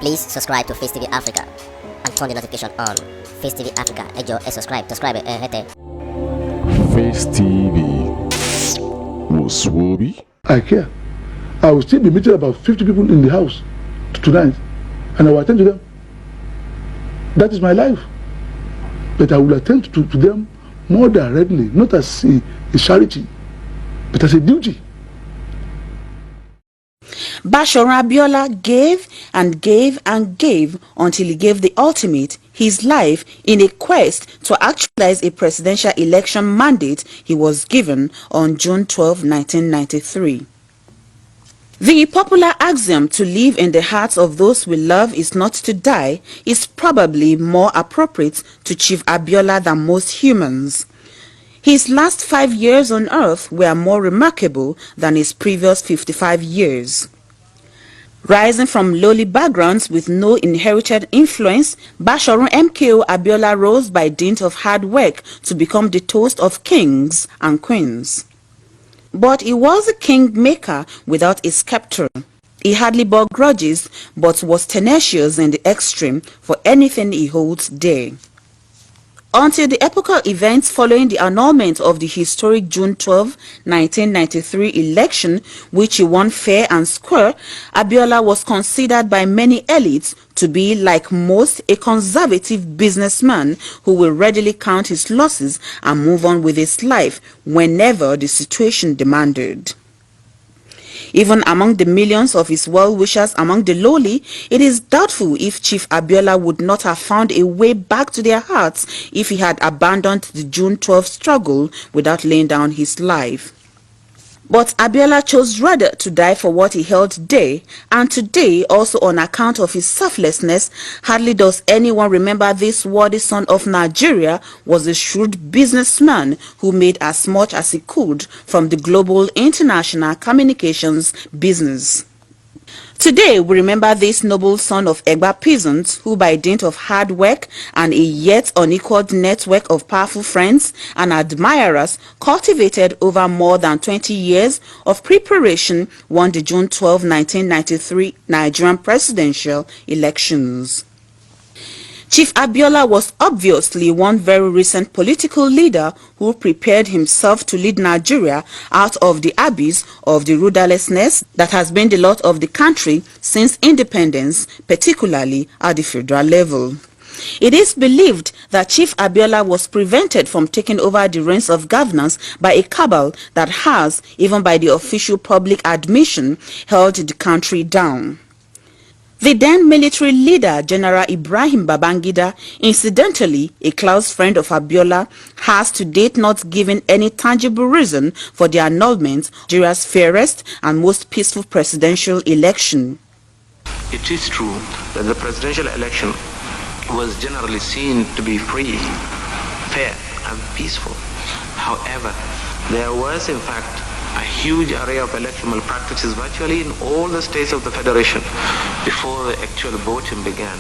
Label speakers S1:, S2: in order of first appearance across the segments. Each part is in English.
S1: Please subscribe to Face TV Africa and turn the notification on. Face TV Africa, ẹ jọ̀ọ́, subscribe, hete.
S2: Face TV was Swoby.
S3: I care. I will still be meeting about 50 people in the house tonight, and I will attend to them. That is my life. But I will attend to them more directly, not as a charity, but as a duty.
S4: Basharon Abiola gave and gave and gave until he gave the ultimate, his life, in a quest to actualize a presidential election mandate he was given on June 12, 1993. The popular axiom to live in the hearts of those we love is not to die is probably more appropriate to Chief Abiola than most humans. His last 5 years on earth were more remarkable than his previous 55 years. Rising from lowly backgrounds with no inherited influence, Basharon M.K.O. Abiola rose by dint of hard work to become the toast of kings and queens. But he was a kingmaker without a scepter. He hardly bore grudges, but was tenacious in the extreme for anything he holds dear. Until the epochal events following the annulment of the historic June 12, 1993 election, which he won fair and square, Abiola was considered by many elites to be, like most, a conservative businessman who will readily count his losses and move on with his life whenever the situation demanded. Even among the millions of his well-wishers among the lowly, it is doubtful if Chief Abiola would not have found a way back to their hearts if he had abandoned the June 12 struggle without laying down his life. But Abiola chose rather to die for what he held dear, and today, also on account of his selflessness, hardly does anyone remember this worthy son of Nigeria was a shrewd businessman who made as much as he could from the global international communications business. Today, we remember this noble son of Egba peasants who, by dint of hard work and a yet unequaled network of powerful friends and admirers, cultivated over more than 20 years of preparation, won the June 12, 1993 Nigerian presidential elections. Chief Abiola was obviously one very recent political leader who prepared himself to lead Nigeria out of the abyss of the rudderlessness that has been the lot of the country since independence, particularly at the federal level. It is believed that Chief Abiola was prevented from taking over the reins of governance by a cabal that has, even by the official public admission, held the country down. The then military leader, General Ibrahim Babangida, incidentally a close friend of Abiola, has to date not given any tangible reason for the annulment of Nigeria's fairest and most peaceful presidential election.
S5: It is true that the presidential election was generally seen to be free, fair, and peaceful. However, there was in fact a huge array of electoral malpractices virtually in all the states of the Federation before the actual voting began.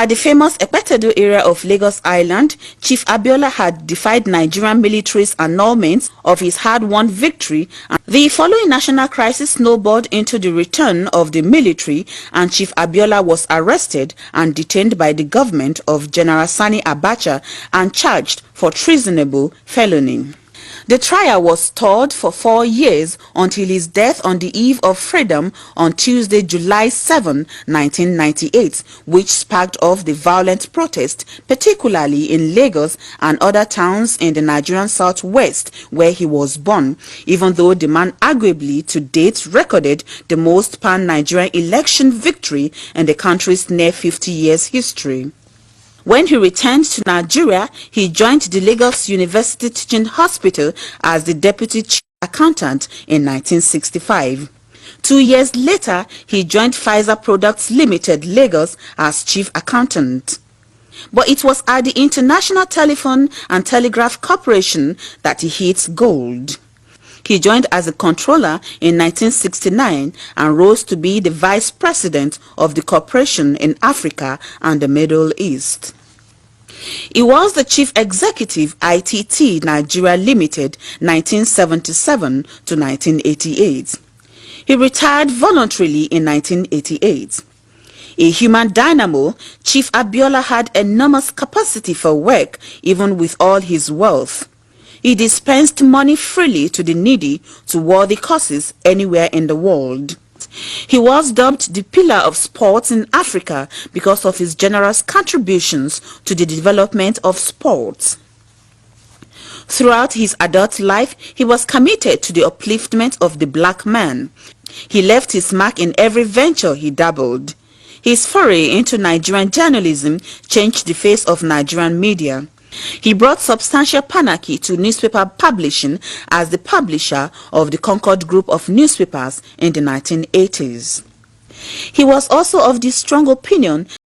S4: At the famous Ekpetedo area of Lagos Island, Chief Abiola had defied Nigerian military's annulment of his hard-won victory. The following national crisis snowballed into the return of the military, and Chief Abiola was arrested and detained by the government of General Sani Abacha and charged for treasonable felony. The trial was stalled for 4 years until his death on the eve of freedom on Tuesday, July 7, 1998, which sparked off the violent protest, particularly in Lagos and other towns in the Nigerian southwest where he was born, even though the man arguably to date recorded the most pan-Nigerian election victory in the country's near 50 years history. When he returned to Nigeria, he joined the Lagos University Teaching Hospital as the Deputy Chief Accountant in 1965. 2 years later, he joined Pfizer Products Limited, Lagos, as Chief Accountant. But it was at the International Telephone and Telegraph Corporation that he hit gold. He joined as a controller in 1969 and rose to be the vice president of the corporation in Africa and the Middle East. He was the chief executive ITT Nigeria Limited 1977 to 1988. He retired voluntarily in 1988. A human dynamo, Chief Abiola had enormous capacity for work even with all his wealth. He dispensed money freely to the needy to worthy causes anywhere in the world. He was dubbed the pillar of sports in Africa because of his generous contributions to the development of sports. Throughout his adult life, he was committed to the upliftment of the black man. He left his mark in every venture he dabbled. His foray into Nigerian journalism changed the face of Nigerian media. He brought substantial panachy to newspaper publishing as the publisher of the Concord Group of newspapers in the 1980s. He was also of the strong opinion